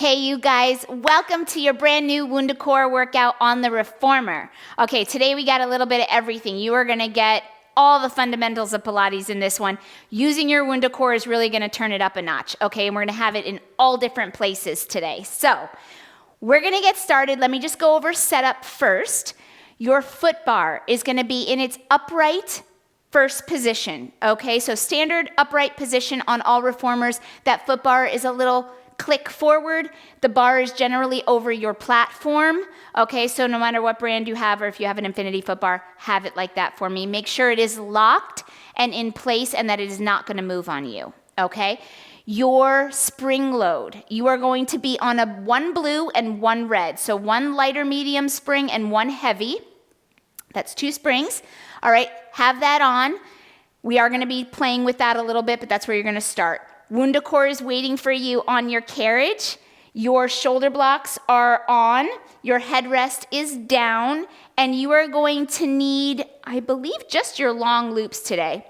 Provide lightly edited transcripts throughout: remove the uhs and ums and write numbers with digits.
Hey you guys, welcome to your brand new WundaCore workout on the reformer. Okay, today we got a little bit of everything. You are gonna get all the fundamentals of Pilates in this one. Using your WundaCore is really gonna turn it up a notch, okay? And we're gonna have it in all different places today. So, we're gonna get started. Let me just go over setup first. Your foot bar is gonna be in its upright first position, okay? So standard upright position on all reformers. That foot bar is a little click forward. The bar is generally over your platform, okay? So no matter what brand you have, or if you have an Infinity foot bar, have it like that for me. Make sure it is locked and in place and that it is not gonna move on you, okay? Your spring load, you are going to be on one blue and one red. So one lighter medium spring and one heavy. That's 2 springs. All right, have that on. We are gonna be playing with that a little bit, but that's where you're gonna start. WundaCore is waiting for you on your carriage. Your shoulder blocks are on, your headrest is down, and you are going to need, I believe, just your long loops today.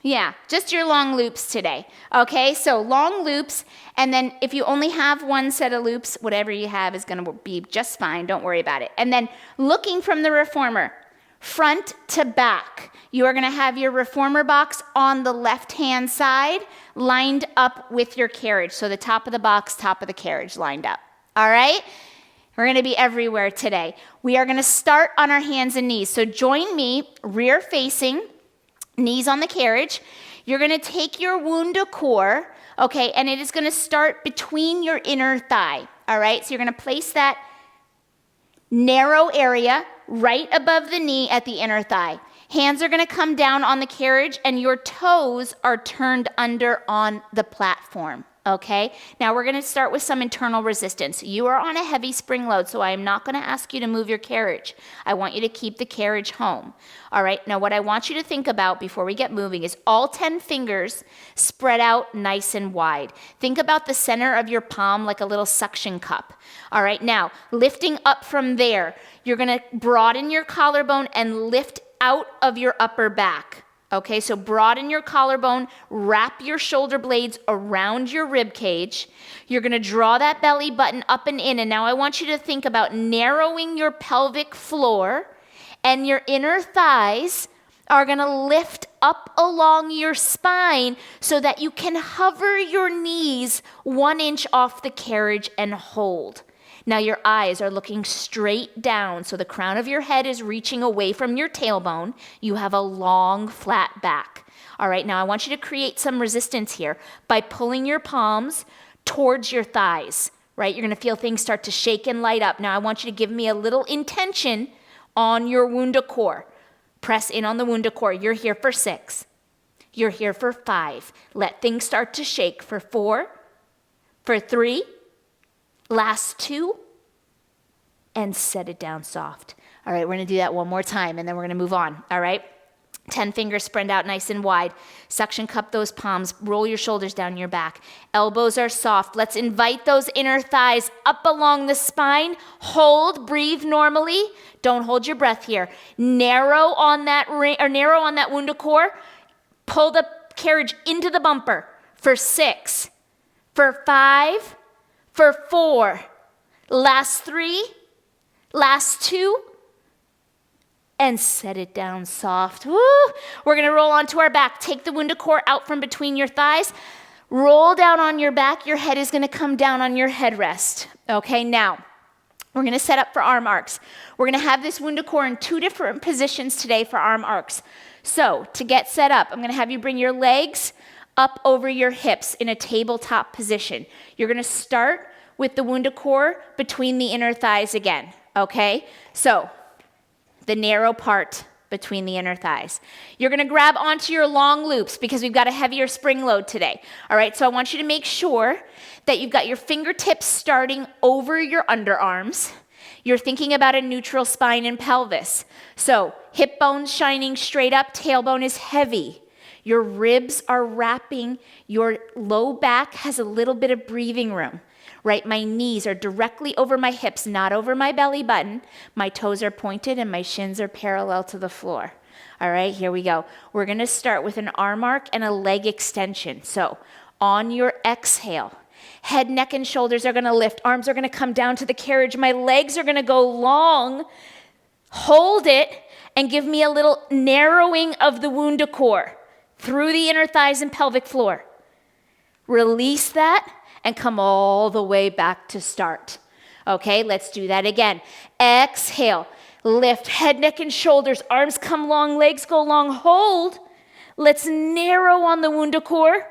Yeah, just your long loops today. Okay, so long loops, and then if you only have one set of loops, whatever you have is gonna be just fine, don't worry about it. And then looking from the reformer, front to back, you are gonna have your reformer box on the left-hand side, lined up with your carriage. So the top of the box, top of the carriage lined up. All right? We're gonna be everywhere today. We are gonna start on our hands and knees. So join me, rear facing, knees on the carriage. You're gonna take your WundaCore, okay, and it is gonna start between your inner thigh. All right? So you're gonna place that narrow area right above the knee at the inner thigh. Hands are gonna come down on the carriage and your toes are turned under on the platform, okay? Now we're gonna start with some internal resistance. You are on a heavy spring load, so I am not gonna ask you to move your carriage. I want you to keep the carriage home, all right? Now what I want you to think about before we get moving is all 10 fingers spread out nice and wide. Think about the center of your palm like a little suction cup, all right? Now, lifting up from there, you're gonna broaden your collarbone and lift out of your upper back, okay? So broaden your collarbone, wrap your shoulder blades around your rib cage. You're gonna draw that belly button up and in, and now I want you to think about narrowing your pelvic floor, and your inner thighs are gonna lift up along your spine so that you can hover your knees 1 inch off the carriage and hold. Now your eyes are looking straight down, so the crown of your head is reaching away from your tailbone. You have a long, flat back. All right, now I want you to create some resistance here by pulling your palms towards your thighs, right? You're gonna feel things start to shake and light up. Now I want you to give me a little intention on your WundaCore. Press in on the WundaCore. You're here for 6. You're here for 5. Let things start to shake for 4, for 3, last 2, and set it down soft. All right, we're gonna do that one more time, and then we're gonna move on, all right? 10 fingers spread out nice and wide. Suction cup those palms, roll your shoulders down your back. Elbows are soft. Let's invite those inner thighs up along the spine. Hold, breathe normally. Don't hold your breath here. Narrow on that WundaCore. Pull the carriage into the bumper for 6, for 5, for 4, last 3, last 2, and set it down soft. Woo! We're gonna roll onto our back. Take the WundaCore out from between your thighs. Roll down on your back. Your head is gonna come down on your headrest. Okay, now, we're gonna set up for arm arcs. We're gonna have this WundaCore in 2 different positions today for arm arcs. So, to get set up, I'm gonna have you bring your legs up over your hips in a tabletop position. You're gonna start with the WundaCore between the inner thighs again, okay? So, the narrow part between the inner thighs. You're gonna grab onto your long loops because we've got a heavier spring load today. All right, so I want you to make sure that you've got your fingertips starting over your underarms. You're thinking about a neutral spine and pelvis. So, hip bone's shining straight up, tailbone is heavy. Your ribs are wrapping, your low back has a little bit of breathing room, right? My knees are directly over my hips, not over my belly button. My toes are pointed and my shins are parallel to the floor. All right, here we go. We're gonna start with an arm arc and a leg extension. So on your exhale, Head, neck, and shoulders are gonna lift. Arms are gonna come down to the carriage. My legs are gonna go long. Hold it and give me a little narrowing of the WundaCore through the inner thighs and pelvic floor. Release that and come all the way back to start. Okay, let's do that again. Exhale, lift head, neck, and shoulders. Arms come long, legs go long. Hold. Let's narrow on the WundaCore.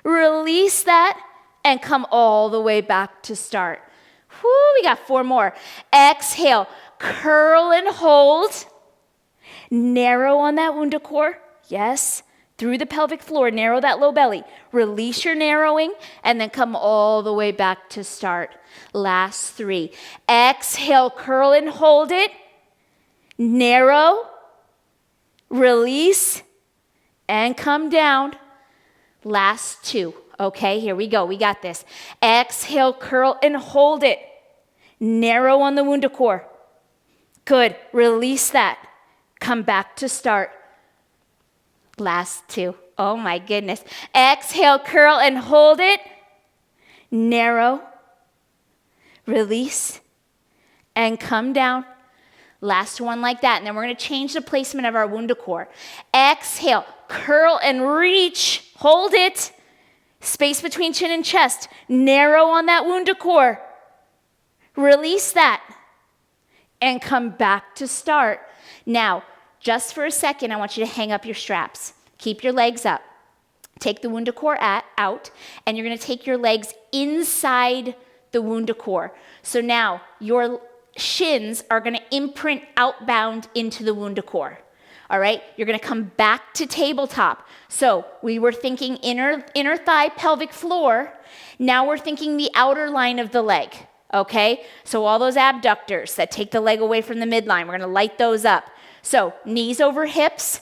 Release that and come all the way back to start. Whoo, we got 4 more. Exhale, curl and hold. Narrow on that WundaCore. Yes. Through the pelvic floor, narrow that low belly. Release your narrowing and then come all the way back to start. Last 3. Exhale, curl and hold it. Narrow. Release and come down. Last 2. Okay, here we go. We got this. Exhale, curl and hold it. Narrow on the WundaCore. Good. Release that. Come back to start. Last 2. Oh my goodness. Exhale, curl and hold it. Narrow. Release. And come down. Last one like that. And then we're going to change the placement of our WundaCore. Exhale, curl and reach. Hold it. Space between chin and chest. Narrow on that WundaCore. Release that. And come back to start. Now, just for a second, I want you to hang up your straps. Keep your legs up. Take the WundaCore out, and you're going to take your legs inside the WundaCore. So now your shins are going to imprint outbound into the WundaCore. All right? You're going to come back to tabletop. So we were thinking inner thigh, pelvic floor. Now we're thinking the outer line of the leg. Okay? So all those abductors that take the leg away from the midline, we're going to light those up. So knees over hips,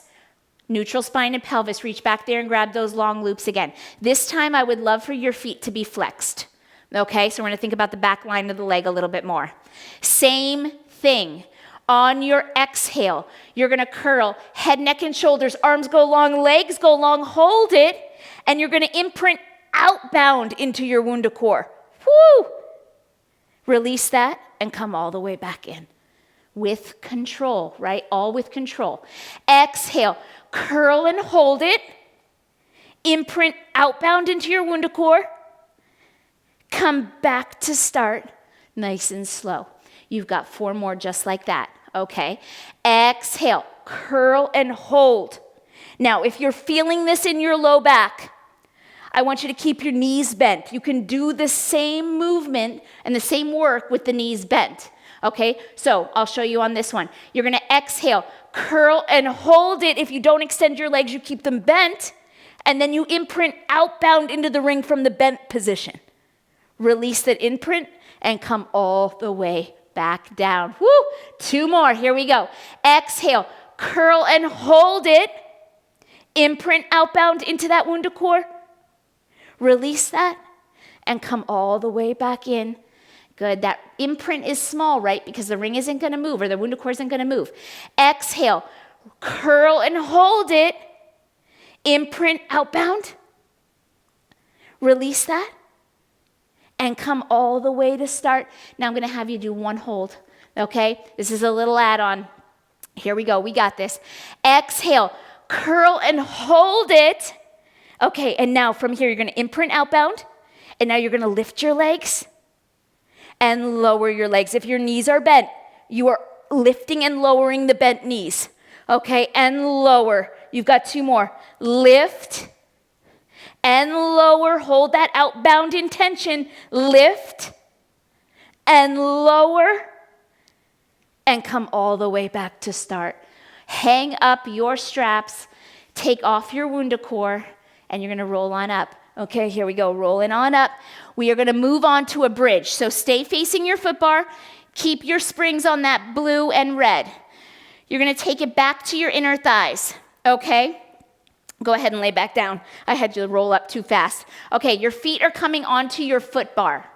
neutral spine and pelvis. Reach back there and grab those long loops again. This time I would love for your feet to be flexed. Okay, so we're going to think about the back line of the leg a little bit more. Same thing. On your exhale, you're going to curl head, neck, and shoulders. Arms go long, legs go long. Hold it, and you're going to imprint outbound into your WundaCore. Woo! Release that and come all the way back in. With control, right? All with control. Exhale, curl and hold it. Imprint outbound into your WundaCore. Come back to start, nice and slow. You've got 4 more just like that, okay? Exhale, curl and hold. Now, if you're feeling this in your low back, I want you to keep your knees bent. You can do the same movement and the same work with the knees bent. Okay, so I'll show you on this one. You're going to exhale, curl and hold it. If you don't extend your legs, you keep them bent. And then you imprint outbound into the ring from the bent position. Release that imprint and come all the way back down. Woo! 2 more. Here we go. Exhale, curl and hold it. Imprint outbound into that WundaCore. Release that and come all the way back in. Good. That imprint is small, right? Because the ring isn't going to move, or the WundaCore isn't going to move. Exhale, curl and hold it. Imprint outbound. Release that. And come all the way to start. Now I'm going to have you do 1 hold. Okay? This is a little add-on. Here we go. We got this. Exhale, curl and hold it. Okay, and now from here, you're going to imprint outbound. And now you're going to lift your legs and lower your legs. If your knees are bent, you are lifting and lowering the bent knees. Okay, and lower. You've got 2 more. Lift and lower. Hold that outbound intention. Lift and lower and come all the way back to start. Hang up your straps. Take off your WundaCore and you're going to roll on up. Okay, here we go. Rolling on up. We are going to move on to a bridge. So stay facing your foot bar. Keep your springs on that blue and red. You're going to take it back to your inner thighs. Okay? Go ahead and lay back down. I had you roll up too fast. Okay, your feet are coming onto your foot bar.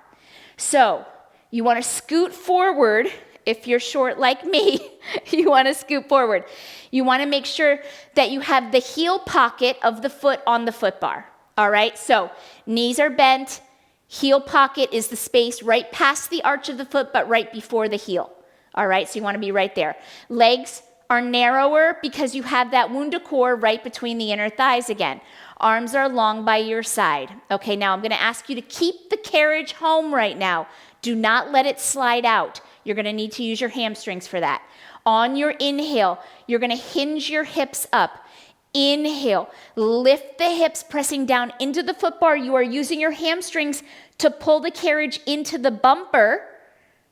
So you want to scoot forward. If you're short like me, you want to scoot forward. You want to make sure that you have the heel pocket of the foot on the foot bar. All right, so knees are bent. Heel pocket is the space right past the arch of the foot, but right before the heel. All right, so you want to be right there. Legs are narrower because you have that WundaCore right between the inner thighs again. Arms are long by your side. Okay, now I'm going to ask you to keep the carriage home right now. Do not let it slide out. You're going to need to use your hamstrings for that. On your inhale, you're going to hinge your hips up. Inhale, lift the hips, pressing down into the foot bar. You are using your hamstrings to pull the carriage into the bumper.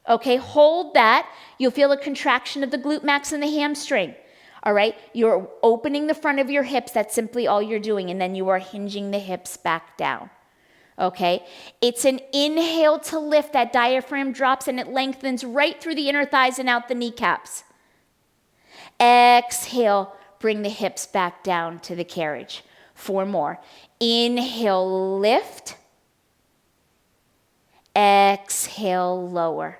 Okay, hold that. You'll feel a contraction of the glute max and the hamstring. All right, you're opening the front of your hips. That's simply all you're doing. And then you are hinging the hips back down. Okay, it's an inhale to lift. That diaphragm drops and it lengthens right through the inner thighs and out the kneecaps. Exhale, bring the hips back down to the carriage. 4 more. Inhale, lift. Exhale, lower.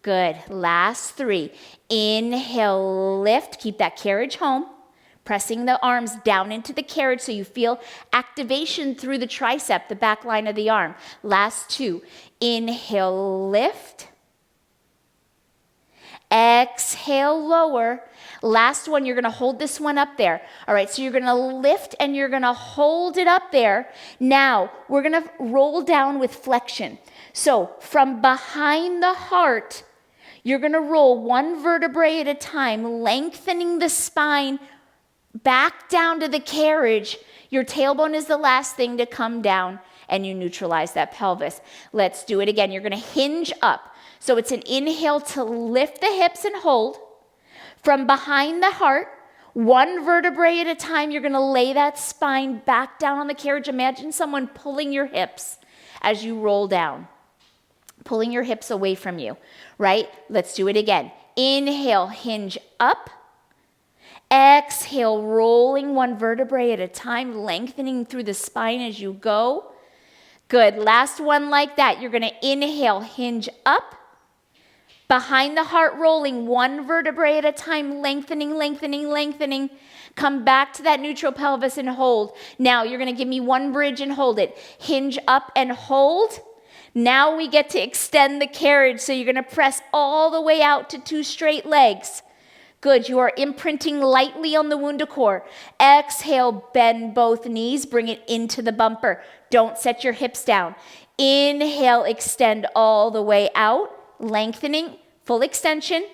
Good. Last 3. Inhale, lift. Keep that carriage home. Pressing the arms down into the carriage so you feel activation through the tricep, the back line of the arm. Last 2. Inhale, lift. Exhale, lower. Last one, you're going to hold this one up there. All right, so you're going to lift and you're going to hold it up there. Now, we're going to roll down with flexion. So from behind the heart, you're going to roll 1 vertebrae at a time, lengthening the spine back down to the carriage. Your tailbone is the last thing to come down, and you neutralize that pelvis. Let's do it again. You're going to hinge up. So it's an inhale to lift the hips and hold. From behind the heart, 1 vertebrae at a time, you're going to lay that spine back down on the carriage. Imagine someone pulling your hips as you roll down, pulling your hips away from you, right? Let's do it again. Inhale, hinge up. Exhale, rolling 1 vertebrae at a time, lengthening through the spine as you go. Good. Last one like that. You're going to inhale, hinge up. Behind the heart, rolling 1 vertebrae at a time, lengthening, lengthening, lengthening. Come back to that neutral pelvis and hold. Now you're going to give me 1 bridge and hold it. Hinge up and hold. Now we get to extend the carriage. So you're going to press all the way out to 2 straight legs. Good. You are imprinting lightly on the WundaCore. Exhale, bend both knees. Bring it into the bumper. Don't set your hips down. Inhale, extend all the way out. Lengthening, full extension.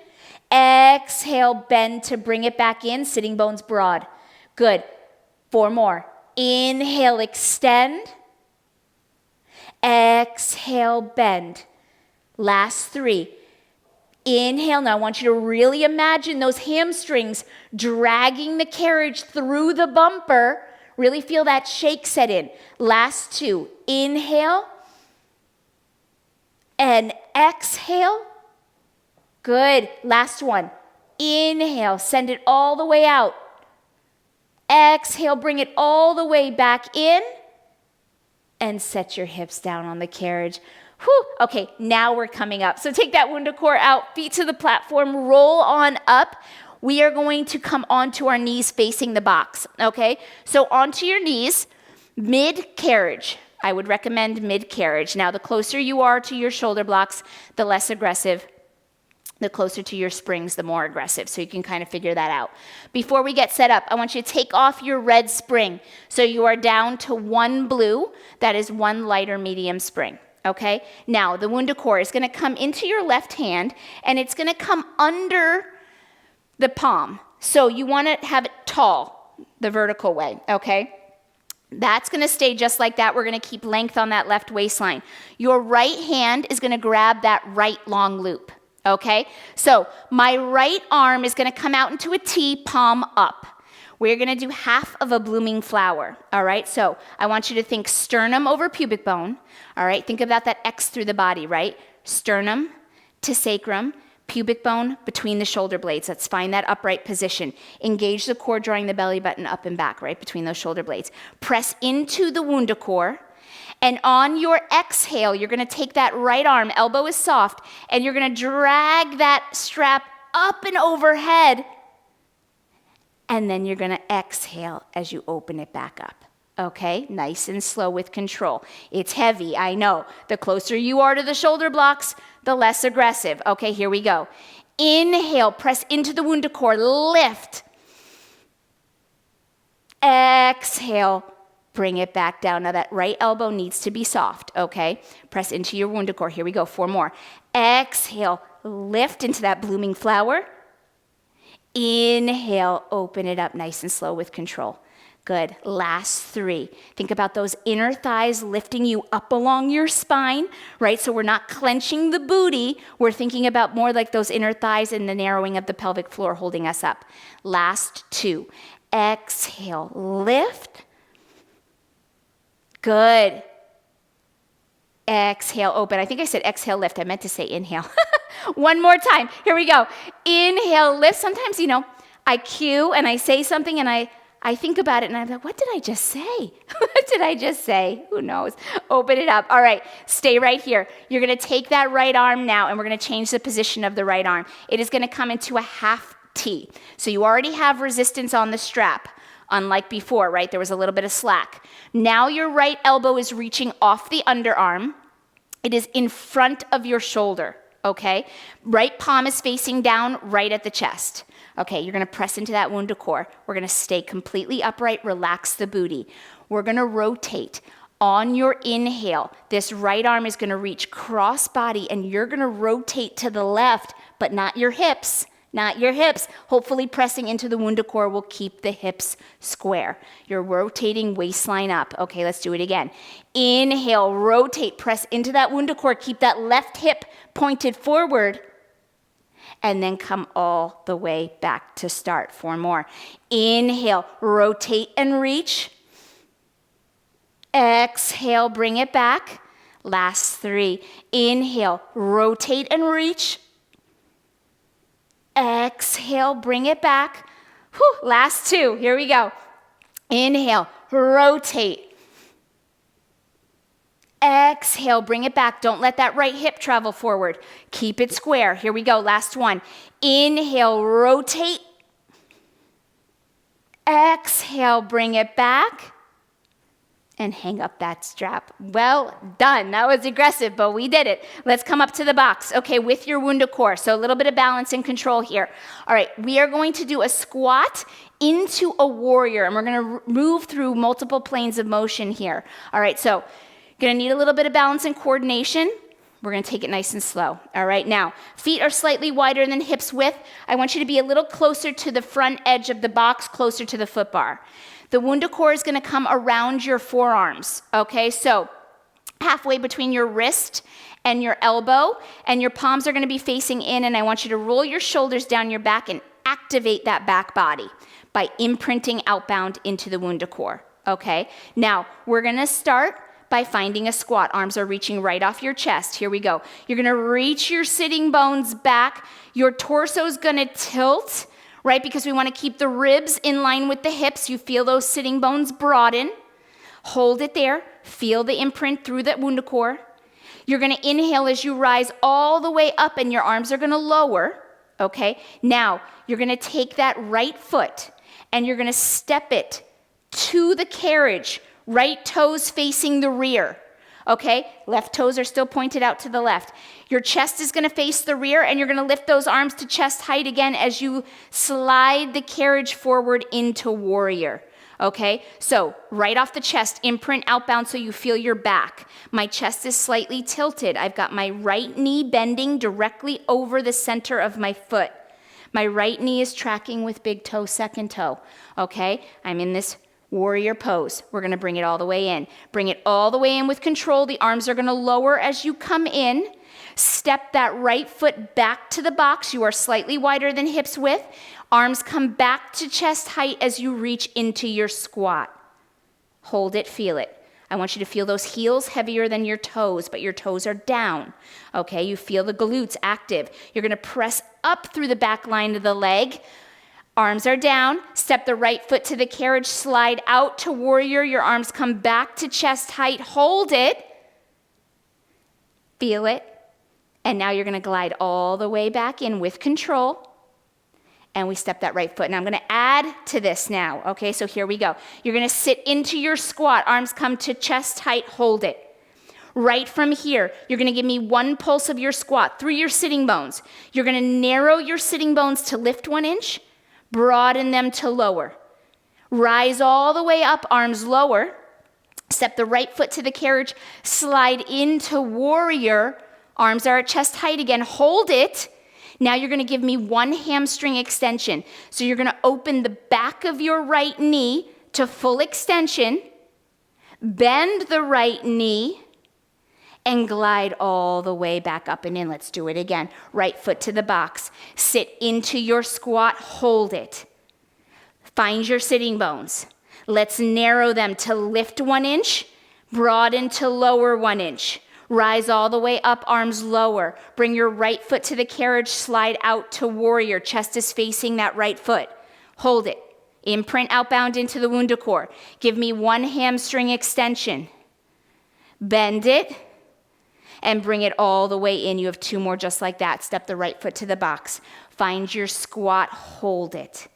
Exhale, bend to bring it back in, sitting bones broad. Good. 4 more. Inhale, extend. Exhale, bend. Last 3. Inhale. Now I want you to really imagine those hamstrings dragging the carriage through the bumper. Really feel that shake set in. Last 2. Inhale. And exhale. Good. Last one. Inhale. Send it all the way out. Exhale. Bring it all the way back in. And set your hips down on the carriage. Whew. Okay, now we're coming up. So take that WundaCore out. Feet to the platform. Roll on up. We are going to come onto our knees facing the box. Okay? So onto your knees. Mid-carriage. I would recommend mid-carriage. Now, the closer you are to your shoulder blocks, the less aggressive. The closer to your springs, the more aggressive. So you can kind of figure that out. Before we get set up, I want you to take off your red spring. So you are down to 1 blue. That is 1 lighter medium spring. Okay? Now, the WundaCore is going to come into your left hand, and it's going to come under the palm. So you want to have it tall, the vertical way. Okay? That's going to stay just like that. We're going to keep length on that left waistline. Your right hand is going to grab that right long loop, okay? So my right arm is going to come out into a T, palm up. We're going to do half of a blooming flower, all right? So I want you to think sternum over pubic bone, all right? Think about that X through the body, right? Sternum to sacrum, pubic bone between the shoulder blades. Let's find that upright position. Engage the core, drawing the belly button up and back, right between those shoulder blades. Press into the WundaCore, and on your exhale, you're going to take that right arm, elbow is soft, and you're going to drag that strap up and overhead, and then you're going to exhale as you open it back up. Okay, nice and slow with control. It's heavy, I know. The closer you are to the shoulder blocks, the less aggressive. Okay, here we go. Inhale, press into the WundaCore, lift. Exhale, bring it back down. Now that right elbow needs to be soft, okay? Press into your WundaCore. Here we go, 4 more. Exhale, lift into that blooming flower. Inhale, open it up nice and slow with control. Good. Last 3. Think about those inner thighs lifting you up along your spine, right? So we're not clenching the booty. We're thinking about more like those inner thighs and the narrowing of the pelvic floor holding us up. Last 2. Exhale, lift. Good. Exhale, open. I think I said exhale, lift. I meant to say inhale. One more time. Here we go. Inhale, lift. Sometimes, I cue and I say something and I think about it and I'm like, what did I just say? What did I just say? Who knows? Open it up. All right, stay right here. You're going to take that right arm now and we're going to change the position of the right arm. It is going to come into a half T. So you already have resistance on the strap, unlike before, right? There was a little bit of slack. Now your right elbow is reaching off the underarm. It is in front of your shoulder, okay? Right palm is facing down right at the chest. Okay, you're going to press into that WundaCore. We're going to stay completely upright, relax the booty. We're going to rotate. On your inhale, this right arm is going to reach cross body and you're going to rotate to the left, but not your hips. Not your hips. Hopefully pressing into the WundaCore will keep the hips square. You're rotating waistline up. Okay, let's do it again. Inhale, rotate, press into that WundaCore. Keep that left hip pointed forward. And then come all the way back to start. 4 more. Inhale, rotate and reach. Exhale, bring it back. Last 3. Inhale, rotate and reach. Exhale, bring it back. Whew, last 2, here we go. Inhale, rotate. Exhale, bring it back. Don't let that right hip travel forward. Keep it square. Here we go, last 1. Inhale, rotate. Exhale, bring it back. And hang up that strap. Well done. That was aggressive, but we did it. Let's come up to the box, okay, with your WundaCore. So a little bit of balance and control here. All right, we are going to do a squat into a warrior, and we're going to move through multiple planes of motion here. All right, so you're going to need a little bit of balance and coordination. We're going to take it nice and slow. All right, now, feet are slightly wider than hips width. I want you to be a little closer to the front edge of the box, closer to the foot bar. The WundaCore is going to come around your forearms, okay? So halfway between your wrist and your elbow, and your palms are going to be facing in, and I want you to roll your shoulders down your back and activate that back body by imprinting outbound into the WundaCore, okay? Now, we're going to start by finding a squat. Arms are reaching right off your chest. Here we go. You're going to reach your sitting bones back. Your torso is going to tilt, right? Because we want to keep the ribs in line with the hips. You feel those sitting bones broaden. Hold it there. Feel the imprint through that WundaCore. You're going to inhale as you rise all the way up and your arms are going to lower, okay? Now, you're going to take that right foot and you're going to step it to the carriage, right toes facing the rear. Okay, left toes are still pointed out to the left. Your chest is going to face the rear and you're going to lift those arms to chest height again as you slide the carriage forward into warrior. Okay, so right off the chest, imprint outbound so you feel your back. My chest is slightly tilted. I've got my right knee bending directly over the center of my foot. My right knee is tracking with big toe, second toe. Okay, I'm in this warrior pose. We're going to bring it all the way in. Bring it all the way in with control. The arms are going to lower as you come in. Step that right foot back to the box. You are slightly wider than hips width. Arms come back to chest height as you reach into your squat. Hold it, feel it. I want you to feel those heels heavier than your toes, but your toes are down. Okay, you feel the glutes active. You're going to press up through the back line of the leg. Arms are down, step the right foot to the carriage, slide out to warrior, your arms come back to chest height, hold it, feel it, and now you're going to glide all the way back in with control. and we step that right foot. Now I'm gonna add to this now, okay? So here we go. You're gonna sit into your squat, arms come to chest height, hold it. Right from here, you're gonna give me one pulse of your squat through your sitting bones. You're gonna narrow your sitting bones to lift 1 inch, broaden them to lower. Rise all the way up, arms lower. Step the right foot to the carriage, slide into warrior. Arms are at chest height again, hold it. Now you're gonna give me 1 hamstring extension. So you're gonna open the back of your right knee to full extension, bend the right knee, and glide all the way back up and in. Let's do it again. Right foot to the box. Sit into your squat, hold it. Find your sitting bones. Let's narrow them to lift 1 inch, broaden to lower 1 inch. Rise all the way up, arms lower. Bring your right foot to the carriage, slide out to warrior. Chest is facing that right foot. Hold it. Imprint outbound into the WundaCore. Give me 1 hamstring extension. Bend it and bring it all the way in. You have 2 more just like that. Step the right foot to the box. Find your squat, hold it.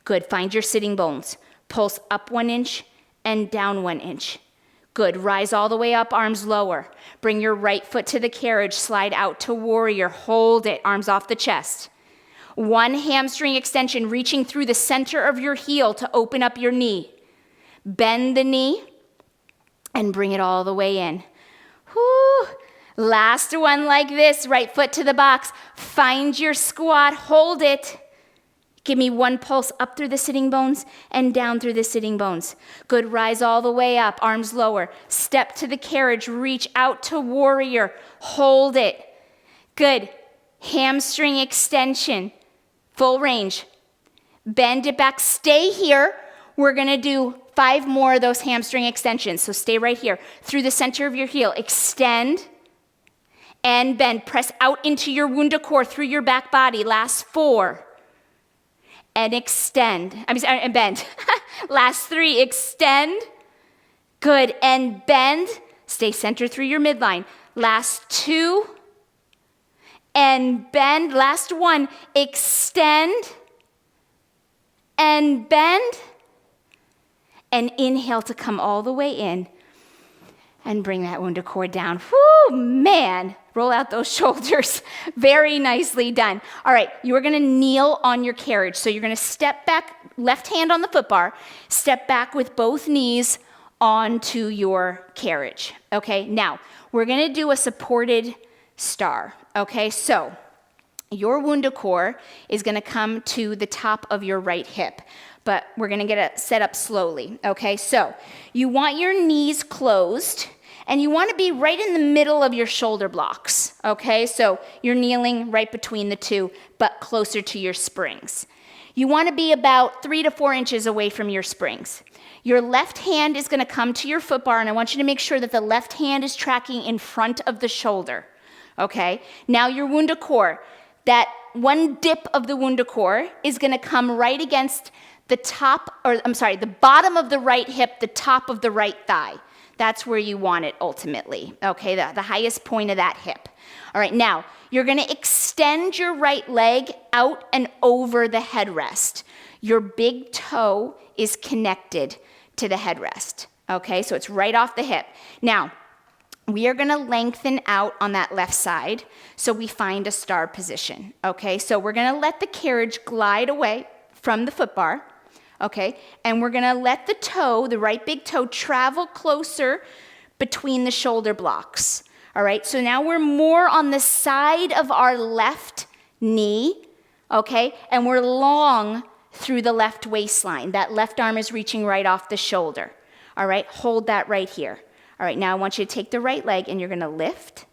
Good, find your sitting bones. Pulse up 1 inch and down 1 inch. Good, rise all the way up, arms lower. Bring your right foot to the carriage, slide out to warrior, hold it, arms off the chest. 1 hamstring extension, reaching through the center of your heel to open up your knee. Bend the knee and bring it all the way in. Whew. Last one like this, right foot to the box. Find your squat, hold it. Give me 1 pulse up through the sitting bones and down through the sitting bones. Good, rise all the way up, arms lower. Step to the carriage, reach out to warrior, hold it. Good, hamstring extension, full range. Bend it back, stay here. We're gonna do 5 more of those hamstring extensions, so stay right here. Through the center of your heel, extend and bend. Press out into your WundaCore through your back body. Last 4. And extend, and bend. Last 3, extend. Good, and bend. Stay centered through your midline. Last 2, and bend. Last 1, extend, and bend. And inhale to come all the way in. And bring that WundaCore down. Whoo, man. Roll out those shoulders. Very nicely done. All right, you are gonna kneel on your carriage. So you're gonna step back, left hand on the foot bar, step back with both knees onto your carriage. Okay, now we're gonna do a supported star. Okay, so your WundaCore is gonna come to the top of your right hip, but we're gonna get it set up slowly. Okay, so you want your knees closed, and you want to be right in the middle of your shoulder blocks, okay? So you're kneeling right between the 2, but closer to your springs. You want to be about 3 to 4 inches away from your springs. Your left hand is going to come to your foot bar, and I want you to make sure that the left hand is tracking in front of the shoulder, okay? Now your WundaCore, that one dip of the WundaCore is going to come right against the bottom of the right hip, the top of the right thigh. That's where you want it ultimately, okay, the highest point of that hip. All right, now you're gonna extend your right leg out and over the headrest. Your big toe is connected to the headrest, okay, so it's right off the hip. Now, we are gonna lengthen out on that left side so we find a star position, okay? So we're gonna let the carriage glide away from the foot bar. Okay, and we're gonna let the toe, the right big toe, travel closer between the shoulder blocks. All right, so now we're more on the side of our left knee, okay, and we're long through the left waistline. That left arm is reaching right off the shoulder. All right, hold that right here. All right, now I want you to take the right leg and you're gonna lift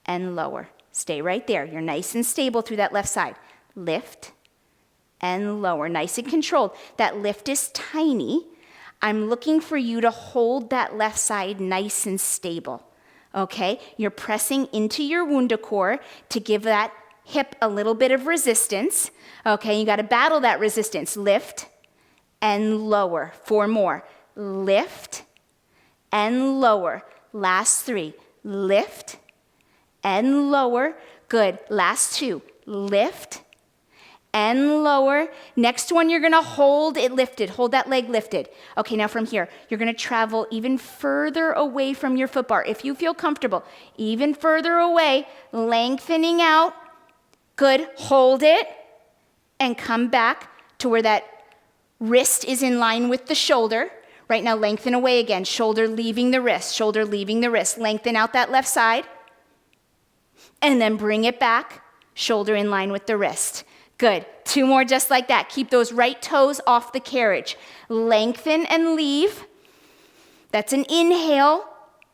and lower. Stay right there. You're nice and stable through that left side. Lift and lower, nice and controlled. That lift is tiny. I'm looking for you to hold that left side nice and stable, okay? You're pressing into your WundaCore to give that hip a little bit of resistance, okay? You gotta battle that resistance. Lift and lower. 4 more. Lift and lower. Last 3. Lift and lower. Good. Last 2. Lift and lower. Next one, you're gonna hold it lifted. Hold that leg lifted. Okay, now from here, you're gonna travel even further away from your foot bar. If you feel comfortable, even further away, lengthening out. Good, hold it and come back to where that wrist is in line with the shoulder. Right now, lengthen away again. Shoulder leaving the wrist, shoulder leaving the wrist. Lengthen out that left side. And then bring it back, shoulder in line with the wrist. Good. 2 more just like that. Keep those right toes off the carriage. Lengthen and leave. That's an inhale,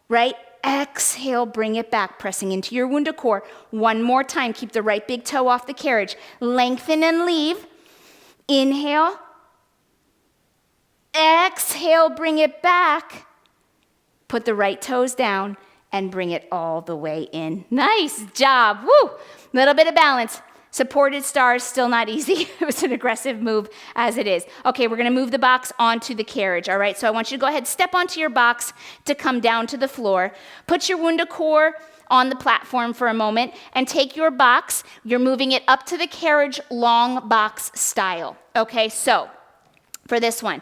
right? Exhale, bring it back, pressing into your WundaCore. 1 more time. Keep the right big toe off the carriage. Lengthen and leave. Inhale. Exhale, bring it back. Put the right toes down and bring it all the way in. Nice job. Woo! Little bit of balance. Supported stars, still not easy. It was an aggressive move as it is. Okay, we're gonna move the box onto the carriage, all right? So I want you to go ahead, step onto your box to come down to the floor. Put your WundaCore on the platform for a moment and take your box. You're moving it up to the carriage long box style. Okay, so for this one,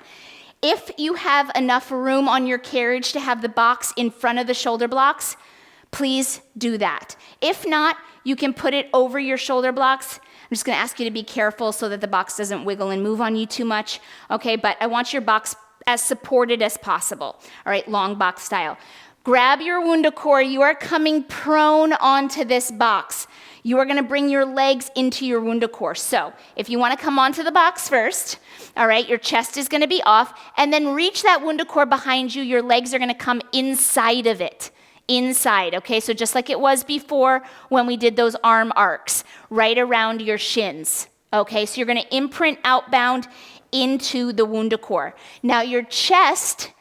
if you have enough room on your carriage to have the box in front of the shoulder blocks, please do that. If not, you can put it over your shoulder blocks. I'm just gonna ask you to be careful so that the box doesn't wiggle and move on you too much, okay? But I want your box as supported as possible, all right, long box style. Grab your WundaCore. You are coming prone onto this box. You are gonna bring your legs into your WundaCore. So if you wanna come onto the box first, all right, your chest is gonna be off, and then reach that WundaCore behind you. Your legs are gonna come inside of it. Inside, okay? So just like it was before when we did those arm arcs, right around your shins, okay? So you're gonna imprint outbound into the WundaCore. Now your chest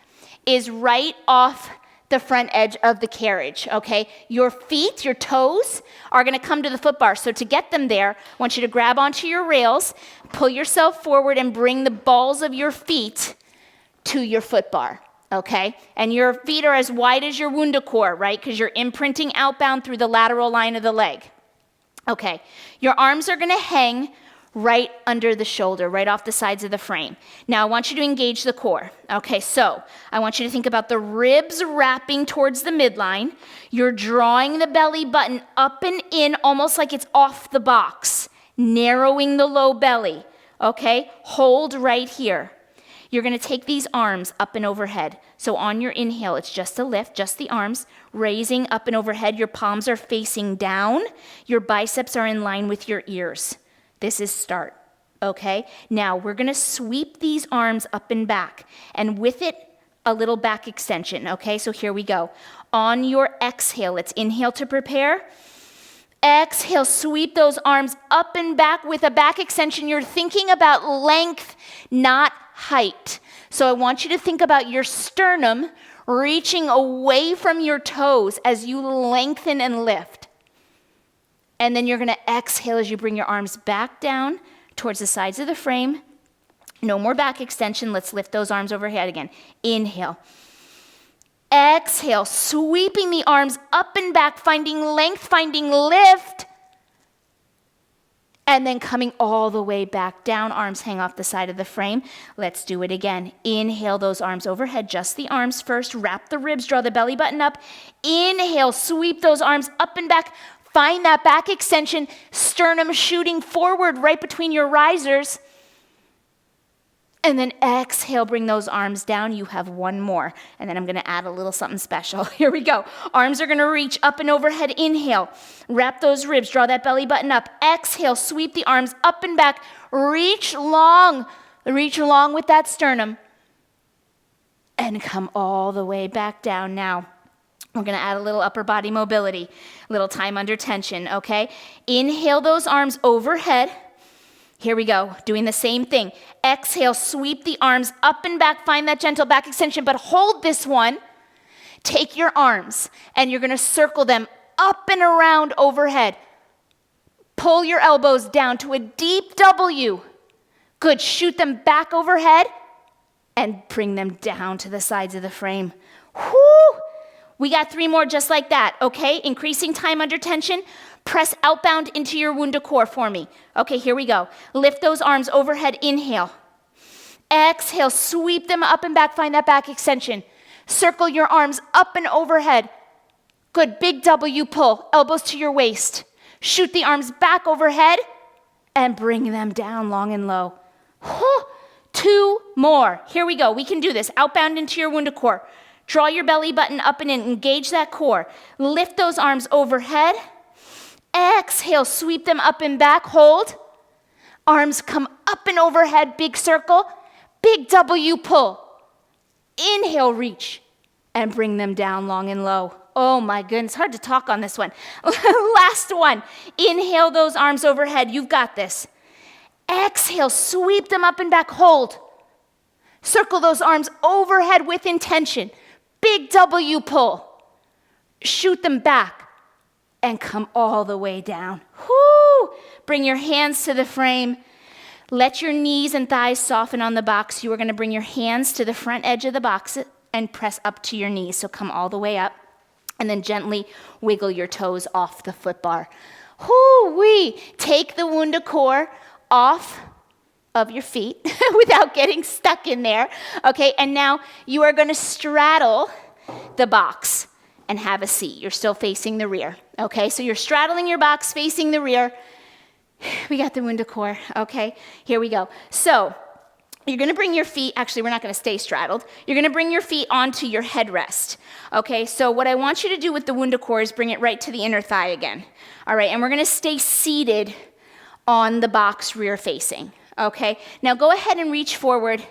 is right off the front edge of the carriage, okay? Your feet, your toes, are gonna come to the foot bar. So to get them there, I want you to grab onto your rails, pull yourself forward and bring the balls of your feet to your foot bar. Okay, and your feet are as wide as your WundaCore, right? Because you're imprinting outbound through the lateral line of the leg. Okay, your arms are gonna hang right under the shoulder, right off the sides of the frame. Now I want you to engage the core. Okay, so I want you to think about the ribs wrapping towards the midline. You're drawing the belly button up and in almost like it's off the box, narrowing the low belly. Okay, hold right here. You're gonna take these arms up and overhead. So on your inhale, it's just a lift, just the arms, raising up and overhead. Your palms are facing down. Your biceps are in line with your ears. This is start, okay? Now we're gonna sweep these arms up and back, and with it, a little back extension, okay? So here we go. On your exhale, let's inhale to prepare. Exhale, sweep those arms up and back with a back extension. You're thinking about length, not height. So I want you to think about your sternum reaching away from your toes as you lengthen and lift. And then you're gonna exhale as you bring your arms back down towards the sides of the frame. No more back extension. Let's lift those arms overhead again. Inhale. Exhale, sweeping the arms up and back, finding length, finding lift. And then coming all the way back down, arms hang off the side of the frame. Let's do it again. Inhale those arms overhead, just the arms first. Wrap the ribs, draw the belly button up. Inhale, sweep those arms up and back. Find that back extension, sternum shooting forward right between your risers. And then exhale, bring those arms down. You have 1 more. And then I'm gonna add a little something special. Here we go. Arms are gonna reach up and overhead. Inhale, wrap those ribs, draw that belly button up. Exhale, sweep the arms up and back. Reach long with that sternum. And come all the way back down. Now, we're gonna add a little upper body mobility, a little time under tension, okay? Inhale those arms overhead. Here we go, doing the same thing. Exhale, sweep the arms up and back, find that gentle back extension, but hold this one. Take your arms and you're gonna circle them up and around overhead. Pull your elbows down to a deep W. Good, shoot them back overhead and bring them down to the sides of the frame. Whoo! We got 3 more just like that, okay? Increasing time under tension. Press outbound into your WundaCore for me. Okay, here we go. Lift those arms overhead, inhale. Exhale, sweep them up and back, find that back extension. Circle your arms up and overhead. Good, big W pull, elbows to your waist. Shoot the arms back overhead and bring them down long and low. 2 more. Here we go. We can do this. Outbound into your WundaCore. Draw your belly button up and in. Engage that core. Lift those arms overhead. Exhale, sweep them up and back. Hold. Arms come up and overhead. Big circle. Big W pull. Inhale, reach. And bring them down long and low. Oh my goodness, hard to talk on this one. Last one. Inhale those arms overhead. You've got this. Exhale, sweep them up and back. Hold. Circle those arms overhead with intention. Big W pull. Shoot them back and come all the way down. Whoo! Bring your hands to the frame. Let your knees and thighs soften on the box. You are going to bring your hands to the front edge of the box and press up to your knees. So come all the way up and then gently wiggle your toes off the foot bar. Whoo-wee! Take the WundaCore off of your feet without getting stuck in there. Okay, and now you are going to straddle the box and have a seat. You're still facing the rear. Okay, so you're straddling your box facing the rear. We got the WundaCore. Okay, here we go. So you're going to bring your feet, actually we're not going to stay straddled. You're going to bring your feet onto your headrest. Okay, so what I want you to do with the WundaCore is bring it right to the inner thigh again. All right, and we're going to stay seated on the box rear facing. Okay, now go ahead and reach forward.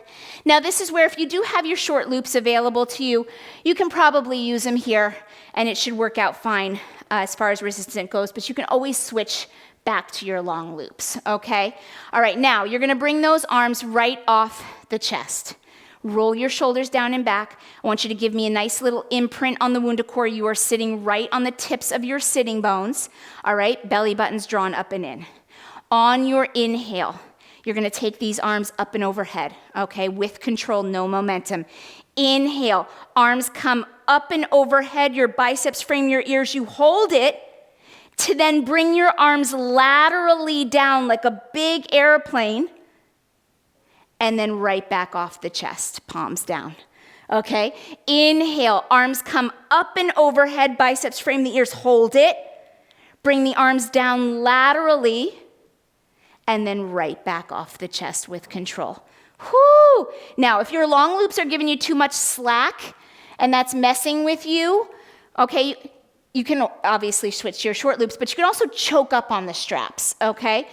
Now this is where if you do have your short loops available to you, you can probably use them here and it should work out fine as far as resistance goes, but you can always switch back to your long loops, okay? All right, now you're gonna bring those arms right off the chest. Roll your shoulders down and back. I want you to give me a nice little imprint on the WundaCore. You are sitting right on the tips of your sitting bones, all right? Belly buttons drawn up and in. On your inhale, you're gonna take these arms up and overhead, okay, with control, no momentum. Inhale, arms come up and overhead, your biceps frame your ears, you hold it, to then bring your arms laterally down like a big airplane, and then right back off the chest, palms down, okay? Inhale, arms come up and overhead, biceps frame the ears, hold it, bring the arms down laterally, and then right back off the chest with control. Whoo! Now, if your long loops are giving you too much slack, and that's messing with you, okay, you can obviously switch to your short loops, but you can also choke up on the straps, okay?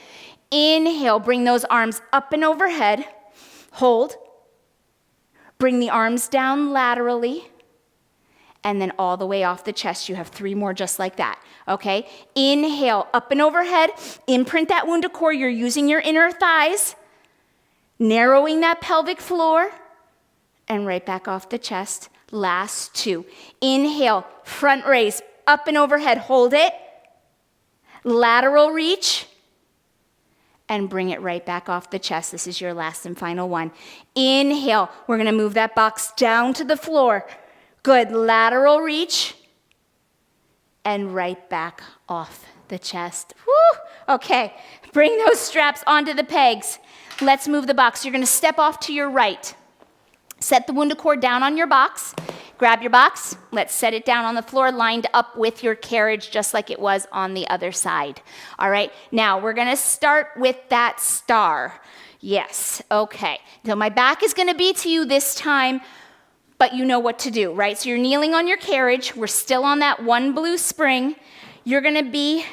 Inhale, bring those arms up and overhead, hold, bring the arms down laterally, and then all the way off the chest. You have 3 more just like that, okay? Inhale, up and overhead, imprint that WundaCore. You're using your inner thighs, narrowing that pelvic floor, and right back off the chest. Last 2. Inhale, front raise, up and overhead, hold it, lateral reach, and bring it right back off the chest. This is your last and final one. Inhale, we're gonna move that box down to the floor. Good, lateral reach, and right back off the chest. Woo! Okay, bring those straps onto the pegs. Let's move the box. You're gonna step off to your right. Set the WundaCore down on your box. Grab your box. Let's set it down on the floor, lined up with your carriage, just like it was on the other side. All right, now we're gonna start with that star. Yes, okay. So my back is gonna be to you this time, but you know what to do, right? So you're kneeling on your carriage. We're still on that one blue spring. You're gonna be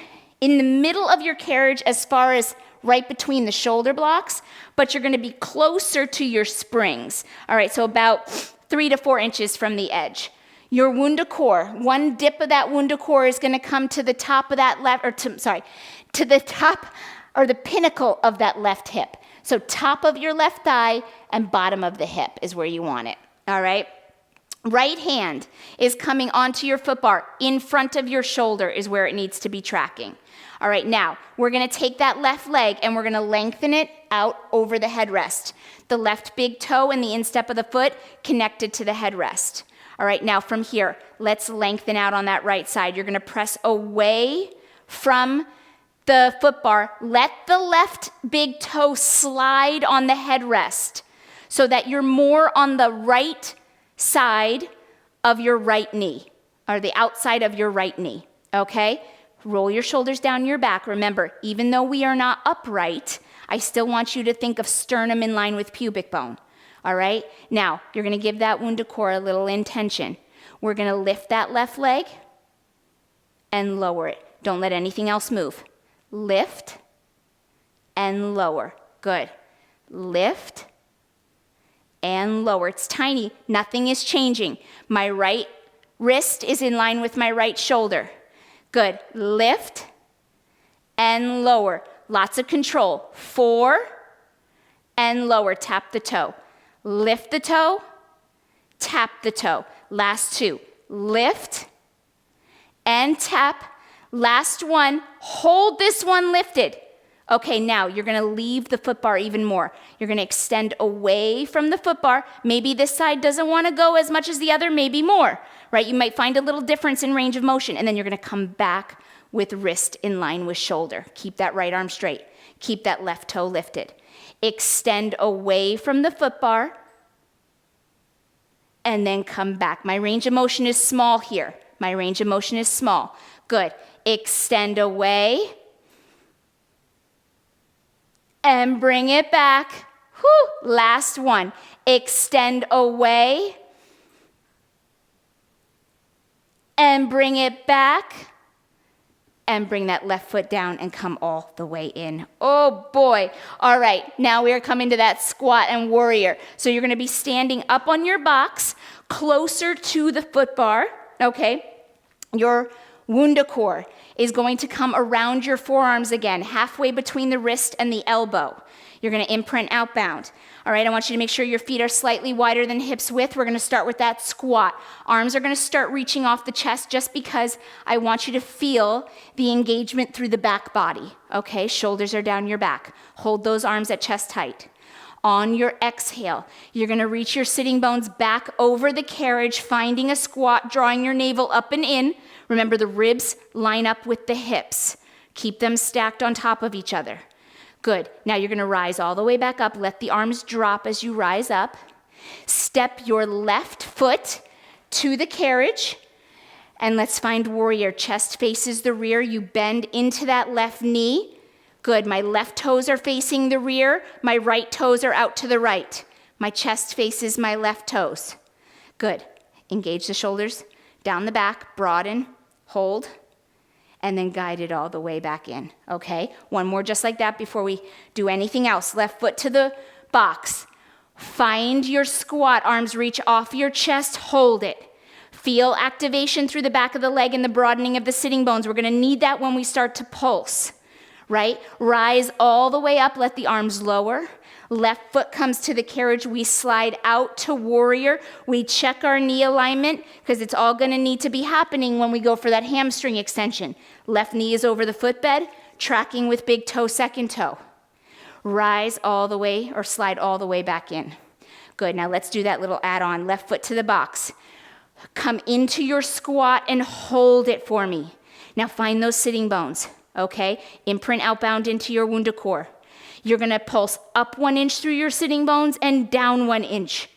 in the middle of your carriage as far as right between the shoulder blocks, but you're gonna be closer to your springs. All right, so about 3 to 4 inches from the edge. Your WundaCore, one dip of that WundaCore is gonna come to the top of that left, or to the top or the pinnacle of that left hip. So top of your left thigh and bottom of the hip is where you want it, all right? Right hand is coming onto your foot bar. In front of your shoulder is where it needs to be tracking. All right, now we're gonna take that left leg and we're gonna lengthen it out over the headrest. The left big toe and the instep of the foot connected to the headrest. All right, now from here, let's lengthen out on that right side. You're gonna press away from the foot bar. Let the left big toe slide on the headrest so that you're more on the right side of your right knee, or the outside of your right knee, okay? Roll your shoulders down your back. Remember, even though we are not upright, I still want you to think of sternum in line with pubic bone, all right? Now, you're gonna give that WundaCore a little intention. We're gonna lift that left leg and lower it. Don't let anything else move. Lift and lower. Good. Lift and lower. It's tiny. Nothing is changing. My right wrist is in line with my right shoulder. Good. Lift and lower. Lots of control. 4 and lower. Tap the toe. Lift the toe. Tap the toe. Last 2. Lift and tap. Last one. Hold this one lifted. Okay, now you're gonna leave the foot bar even more. You're gonna extend away from the foot bar. Maybe this side doesn't wanna go as much as the other, maybe more, right? You might find a little difference in range of motion, and then you're gonna come back with wrist in line with shoulder. Keep that right arm straight. Keep that left toe lifted. Extend away from the foot bar, and then come back. My range of motion is small here. My range of motion is small. Good. Extend away, and bring it back. Whew. Last one. Extend away and bring it back, and bring that left foot down and come all the way in. Oh boy. All right, now we are coming to that squat and warrior. So you're gonna be standing up on your box, closer to the foot bar, okay? Your WundaCore is going to come around your forearms again, halfway between the wrist and the elbow. You're gonna imprint outbound. All right, I want you to make sure your feet are slightly wider than hips width. We're gonna start with that squat. Arms are gonna start reaching off the chest just because I want you to feel the engagement through the back body. Okay, shoulders are down your back. Hold those arms at chest height. On your exhale, you're gonna reach your sitting bones back over the carriage, finding a squat, drawing your navel up and in. Remember, the ribs line up with the hips. Keep them stacked on top of each other. Good. Now you're gonna rise all the way back up. Let the arms drop as you rise up. Step your left foot to the carriage, and let's find warrior. Chest faces the rear. You bend into that left knee. Good. My left toes are facing the rear. My right toes are out to the right. My chest faces my left toes. Good. Engage the shoulders down the back, broaden, hold, and then guide it all the way back in, okay? One more just like that before we do anything else. Left foot to the box. Find your squat, arms reach off your chest, hold it. Feel activation through the back of the leg and the broadening of the sitting bones. We're gonna need that when we start to pulse, right? Rise all the way up, let the arms lower. Left foot comes to the carriage, we slide out to warrior. We check our knee alignment because it's all gonna need to be happening when we go for that hamstring extension. Left knee is over the footbed, tracking with big toe, second toe. Rise all the way or slide all the way back in. Good, now let's do that little add-on. Left foot to the box. Come into your squat and hold it for me. Now find those sitting bones, okay? Imprint outbound into your WundaCore. You're gonna pulse up 1 inch through your sitting bones and down 1 inch.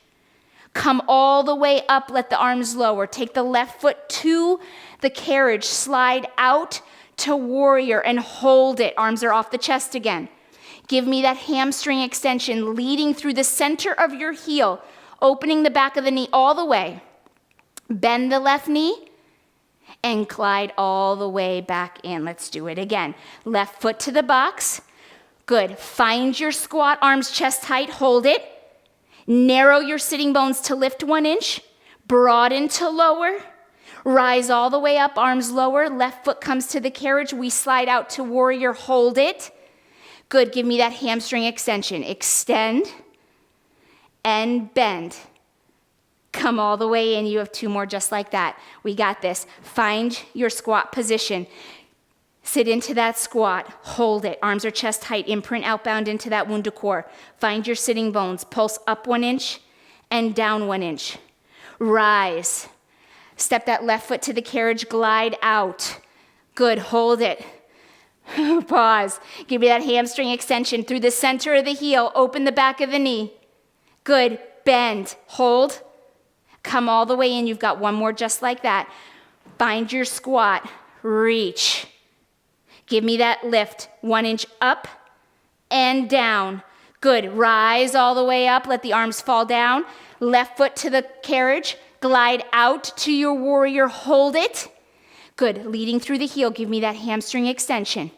Come all the way up, let the arms lower. Take the left foot to the carriage, slide out to warrior and hold it. Arms are off the chest again. Give me that hamstring extension leading through the center of your heel, opening the back of the knee all the way. Bend the left knee and glide all the way back in. Let's do it again. Left foot to the box. Good. Find your squat, arms chest height, hold it. Narrow your sitting bones to lift 1 inch. Broaden to lower. Rise all the way up, arms lower. Left foot comes to the carriage. We slide out to warrior, hold it. Good. Give me that hamstring extension. Extend and bend. Come all the way in. You have 2 more just like that. We got this. Find your squat position. Sit into that squat, hold it. Arms are chest height, imprint outbound into that WundaCore. Find your sitting bones, pulse up 1 inch and down 1 inch. Rise. Step that left foot to the carriage, glide out. Good, hold it. Pause. Give me that hamstring extension through the center of the heel. Open the back of the knee. Good, bend, hold. Come all the way in. You've got one more just like that. Find your squat. Reach. Give me that lift. 1 inch up and down. Good. Rise all the way up. Let the arms fall down. Left foot to the carriage. Glide out to your warrior. Hold it. Good. Leading through the heel. Give me that hamstring extension.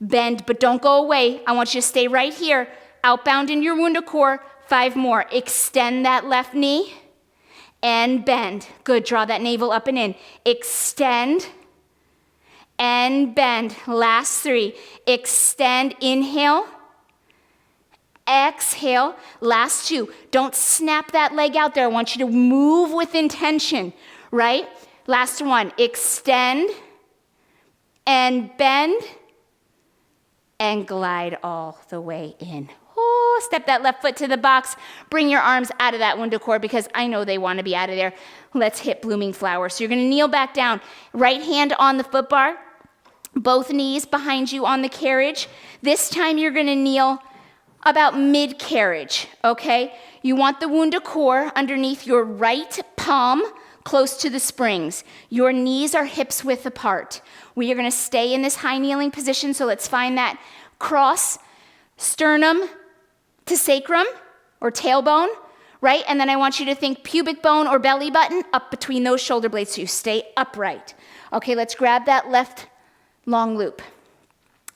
Bend, but don't go away. I want you to stay right here. Outbound in your WundaCore. 5 more. Extend that left knee and bend. Good. Draw that navel up and in. Extend and bend. Last 3. Extend. Inhale. Exhale. Last 2. Don't snap that leg out there. I want you to move with intention, right? Last 1. Extend and bend and glide all the way in. Oh, step that left foot to the box. Bring your arms out of that WundaCore because I know they want to be out of there. Let's hit blooming flower. So you're going to kneel back down. Right hand on the foot bar. Both knees behind you on the carriage. This time you're going to kneel about mid-carriage, okay? You want the WundaCore underneath your right palm close to the springs. Your knees are hips width apart. We are going to stay in this high kneeling position, so let's find that cross sternum to sacrum or tailbone, right? And then I want you to think pubic bone or belly button up between those shoulder blades so you stay upright. Okay, let's grab that left long loop.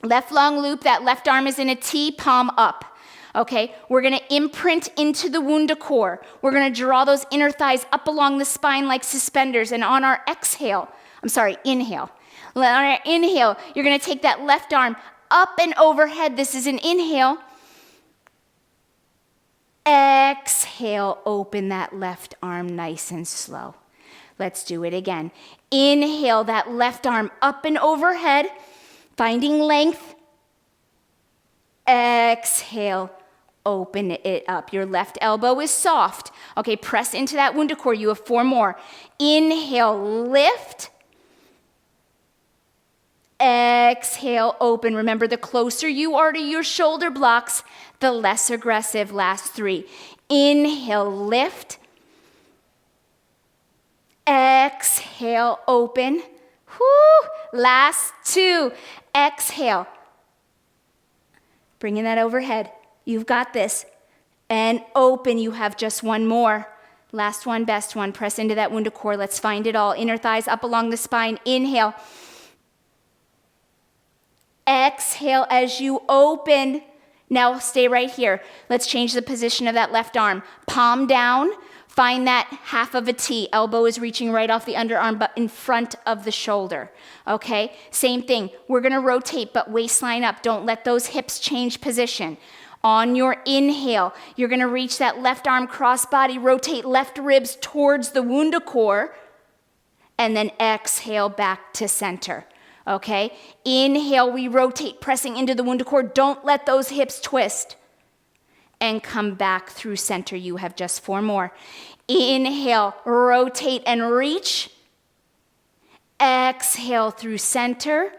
Left long loop, that left arm is in a T, palm up. Okay, we're going to imprint into the WundaCore. We're going to draw those inner thighs up along the spine like suspenders. And on our inhale. On our inhale, you're going to take that left arm up and overhead. This is an inhale. Exhale, open that left arm nice and slow. Let's do it again. Inhale, that left arm up and overhead, finding length. Exhale, open it up. Your left elbow is soft. Okay, press into that WundaCore. You have 4 more. Inhale, lift. Exhale, open. Remember, the closer you are to your shoulder blocks, the less aggressive. Last 3. Inhale, lift. Exhale, open. Whoo! Last 2. Exhale. Bringing that overhead. You've got this. And open. You have just 1 more. Last one, best one. Press into that WundaCore. Let's find it all. Inner thighs up along the spine. Inhale. Exhale as you open. Now stay right here. Let's change the position of that left arm. Palm down. Find that half of a T. Elbow is reaching right off the underarm, but in front of the shoulder. Okay? Same thing. We're going to rotate, but waistline up. Don't let those hips change position. On your inhale, you're going to reach that left arm crossbody, rotate left ribs towards the WundaCore, and then exhale back to center. Okay? Inhale, we rotate, pressing into the WundaCore. Don't let those hips twist. And come back through center. You have just 4 more. Inhale, rotate and reach. Exhale through center.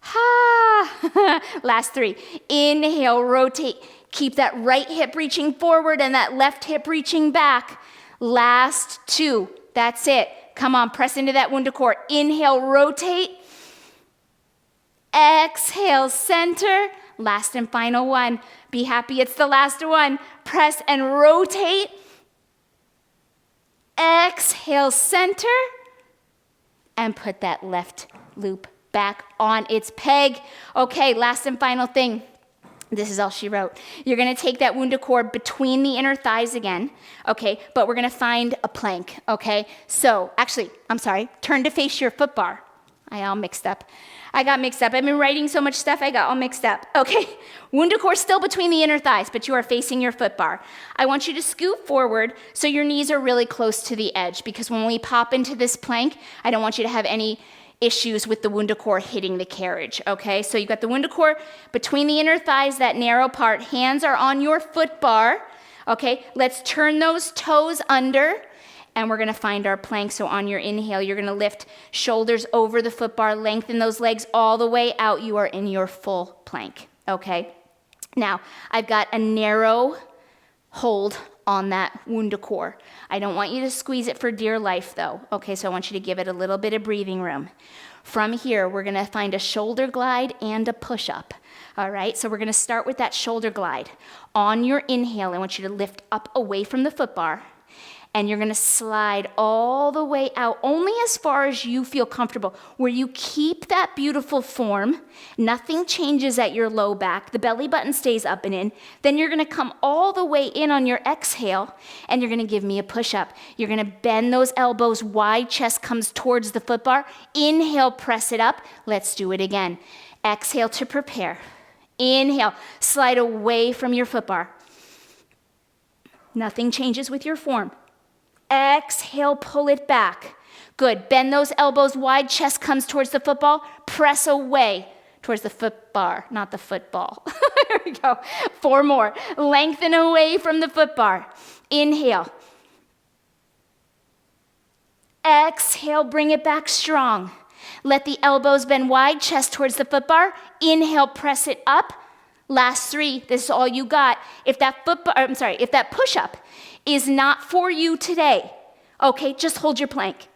Ha! Last 3. Inhale, rotate. Keep that right hip reaching forward and that left hip reaching back. Last 2. That's it. Come on, press into that WundaCore. Inhale, rotate. Exhale, center. Last and final one. Be happy it's the last one. Press and rotate. Exhale, center. And put that left loop back on its peg. Okay, last and final thing. This is all she wrote. You're going to take that WundaCore between the inner thighs again, okay? But we're going to find a plank, okay? So, actually, turn to face your foot bar. I got mixed up. I've been writing so much stuff, I got all mixed up. Okay, WundaCore still between the inner thighs, but you are facing your foot bar. I want you to scoot forward so your knees are really close to the edge, because when we pop into this plank, I don't want you to have any issues with the WundaCore hitting the carriage, okay? So you've got the WundaCore between the inner thighs, that narrow part. Hands are on your foot bar, okay? Let's turn those toes under and we're gonna find our plank. So on your inhale, you're gonna lift shoulders over the foot bar, lengthen those legs all the way out. You are in your full plank, okay? Now, I've got a narrow hold on that WundaCore. I don't want you to squeeze it for dear life though, okay? So I want you to give it a little bit of breathing room. From here, we're gonna find a shoulder glide and a push-up, all right? So we're gonna start with that shoulder glide. On your inhale, I want you to lift up away from the foot bar, and you're gonna slide all the way out, only as far as you feel comfortable, where you keep that beautiful form, nothing changes at your low back, the belly button stays up and in, then you're gonna come all the way in on your exhale, and you're gonna give me a push-up. You're gonna bend those elbows, wide chest comes towards the foot bar, inhale, press it up, let's do it again. Exhale to prepare. Inhale, slide away from your foot bar. Nothing changes with your form. Exhale, pull it back. Good, bend those elbows wide, chest comes towards the football, press away towards the foot bar, not the football. There we go, 4 more. Lengthen away from the foot bar. Inhale. Exhale, bring it back strong. Let the elbows bend wide, chest towards the foot bar. Inhale, press it up. Last 3, this is all you got. If that push-up is not for you today, okay, just hold your plank.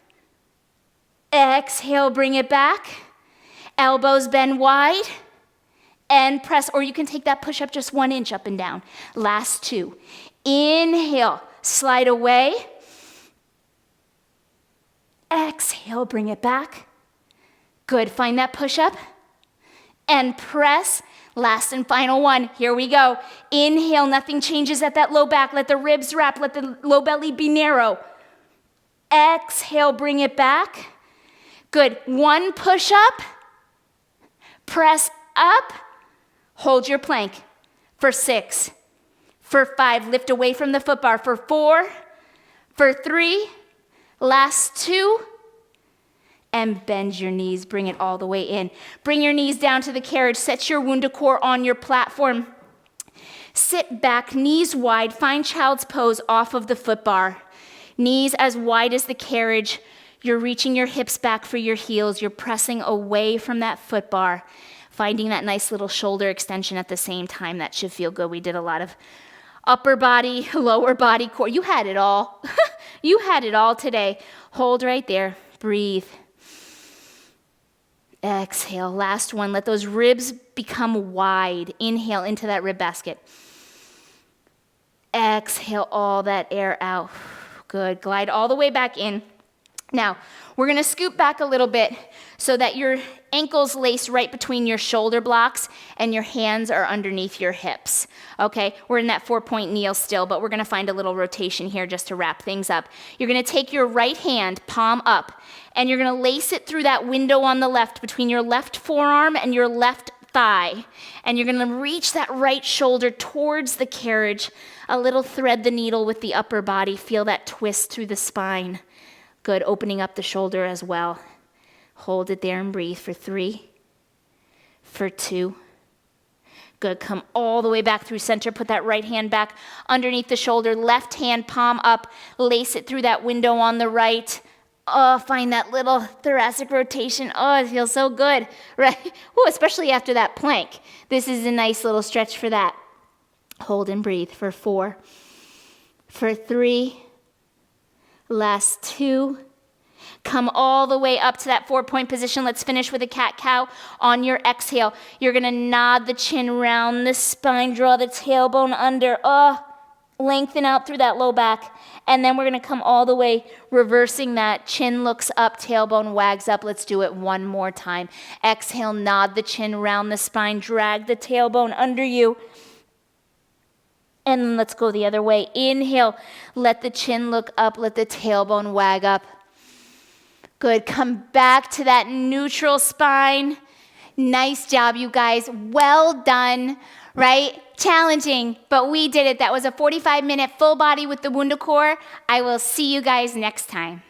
Exhale, bring it back. Elbows bend wide and press, or you can take that push-up just 1 inch up and down. Last 2. Inhale, slide away. Exhale, bring it back. Good, find that push-up and press. Last and final 1, here we go. Inhale, nothing changes at that low back. Let the ribs wrap, let the low belly be narrow. Exhale, bring it back. Good, 1 push-up, press up, hold your plank. For 6, for 5, lift away from the foot bar. For 4, for 3, last 2, and bend your knees, bring it all the way in. Bring your knees down to the carriage, set your WundaCore on your platform. Sit back, knees wide, find child's pose off of the foot bar. Knees as wide as the carriage. You're reaching your hips back for your heels. You're pressing away from that foot bar, finding that nice little shoulder extension at the same time. That should feel good. We did a lot of upper body, lower body core. You had it all. You had it all today. Hold right there, breathe. Exhale, last 1. Let those ribs become wide. Inhale into that rib basket. Exhale all that air out. Good, glide all the way back in. Now, we're gonna scoop back a little bit so that your ankles lace right between your shoulder blocks and your hands are underneath your hips, okay? We're in that 4-point kneel still, but we're gonna find a little rotation here just to wrap things up. You're gonna take your right hand, palm up, and you're gonna lace it through that window on the left between your left forearm and your left thigh. And you're gonna reach that right shoulder towards the carriage, a little thread the needle with the upper body, feel that twist through the spine. Good, opening up the shoulder as well. Hold it there and breathe for 3, for 2. Good, come all the way back through center. Put that right hand back underneath the shoulder. Left hand, palm up. Lace it through that window on the right. Oh, find that little thoracic rotation. Oh, it feels so good, right? Ooh, especially after that plank. This is a nice little stretch for that. Hold and breathe for 4, for 3, last 2. Come all the way up to that 4-point position. Let's finish with a cat-cow. On your exhale, you're gonna nod the chin round the spine, draw the tailbone under. Lengthen out through that low back. And then we're gonna come all the way, reversing that. Chin looks up, tailbone wags up. Let's do it 1 more time. Exhale, nod the chin round the spine, drag the tailbone under you. And then let's go the other way. Inhale, let the chin look up, let the tailbone wag up. Good, come back to that neutral spine. Nice job, you guys. Well done, right? Challenging, but we did it. That was a 45-minute full body with the WundaCore. I will see you guys next time.